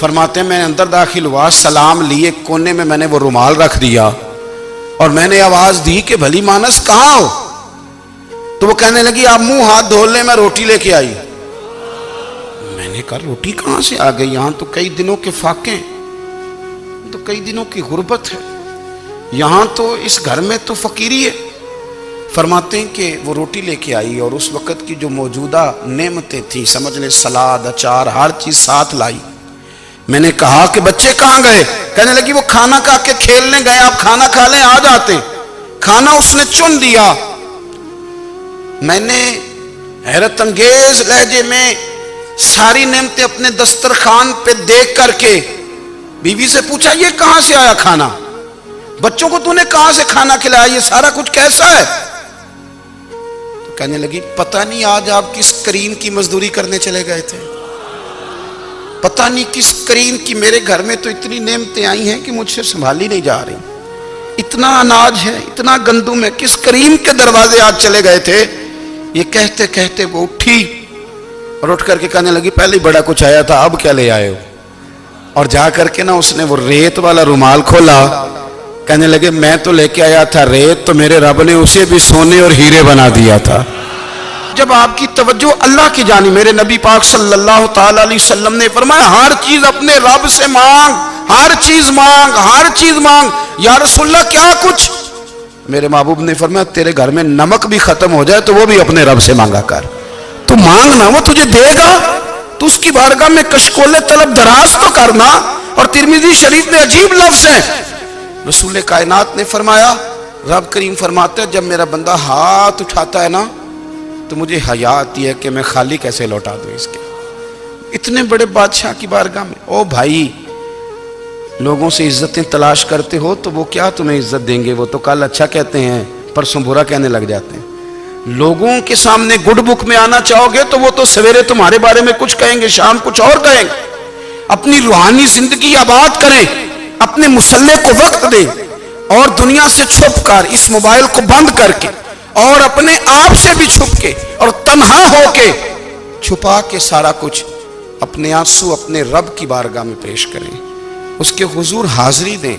فرماتے ہیں میں اندر داخل ہوا, سلام لیے, کونے میں نے وہ رومال رکھ دیا اور میں نے آواز دی کہ بھلی مانس کہاں ہو؟ تو وہ کہنے لگی آپ منہ ہاتھ دھو لیں, میں روٹی لے کے آئی. میں نے کہا روٹی کہاں سے آ گئی؟ یہاں تو کئی دنوں کے فاقے ہیں, تو کئی دنوں کی غربت ہے, یہاں تو اس گھر میں تو فقیری ہے. فرماتے ہیں کہ وہ روٹی لے کے آئی اور اس وقت کی جو موجودہ نعمتیں تھیں, سمجھ لیں سلاد, اچار, ہر چیز ساتھ لائی. میں نے کہا کہ بچے کہاں گئے؟ کہنے لگی وہ کھانا کھا کے کھیلنے گئے, آپ کھانا کھا لیں آ جاتے. کھانا اس نے چن دیا. میں نے حیرت انگیز لہجے میں ساری نعمتیں اپنے دسترخوان پہ دیکھ کر کے بیوی سے پوچھا یہ کہاں سے آیا کھانا؟ بچوں کو تو نے کہاں سے کھانا کھلایا؟ یہ سارا کچھ کیسا ہے؟ تو کہنے لگی پتہ نہیں آج آپ کس کریم کی مزدوری کرنے چلے گئے تھے, پتہ نہیں کس کریم کی. میرے گھر میں تو اتنی نعمتیں آئی ہیں کہ مجھ سے سنبھالی نہیں جا رہی, اتنا اناج ہے, اتنا گندم ہے, کس کریم کے دروازے آج چلے گئے تھے؟ یہ کہتے کہتے وہ اٹھی اور اٹھ کر کے کہنے لگی پہلے بڑا کچھ آیا تھا, اب کیا لے آئے ہو؟ اور جا کر کے نا اس نے وہ ریت والا رومال کھولا. کہنے لگے میں تو لے کے آیا تھا ریت, تو میرے رب نے اسے بھی سونے اور ہیرے بنا دیا تھا. جب آپ کی توجہ اللہ کی جانب, میرے نبی پاک صلی اللہ تعالی علیہ وسلم نے فرمایا ہر چیز اپنے رب سے مانگ, ہر چیز مانگ, ہر چیز مانگ. یا رسول اللہ کیا کچھ؟ میرے محبوب نے فرمایا تیرے گھر میں نمک بھی ختم ہو جائے تو وہ بھی اپنے رب سے مانگا کر. تو مانگنا, وہ تجھے دے گا, تو اس کی بارگاہ میں کشکول طلب دراز تو کرنا. اور ترمذی شریف میں عجیب لفظ ہے, رسول کائنات نے فرمایا, رب کریم فرماتا ہے جب میرا بندہ ہاتھ اٹھاتا ہے نا تو مجھے حیا آتی ہے کہ میں خالی کیسے لوٹا دوں اس کے. اتنے بڑے بادشاہ کی بارگاہ میں, او بھائی لوگوں سے عزتیں تلاش کرتے ہو تو وہ کیا تمہیں عزت دیں گے؟ وہ تو کل اچھا کہتے ہیں پرسوں برا کہنے لگ جاتے ہیں. لوگوں کے سامنے گڈ بک میں آنا چاہو گے تو وہ تو سویرے تمہارے بارے میں کچھ کہیں گے, شام کچھ اور کہیں گے. اپنی روحانی زندگی آباد کریں, اپنے مسلح کو وقت دیں, اور دنیا سے چھپ کر, اس موبائل کو بند کر کے, اور اپنے آپ سے بھی چھپ کے اور تنہا ہو کے, چھپا کے سارا کچھ اپنے آنسو اپنے رب کی بارگاہ میں پیش کریں, اس کے حضور حاضری دیں.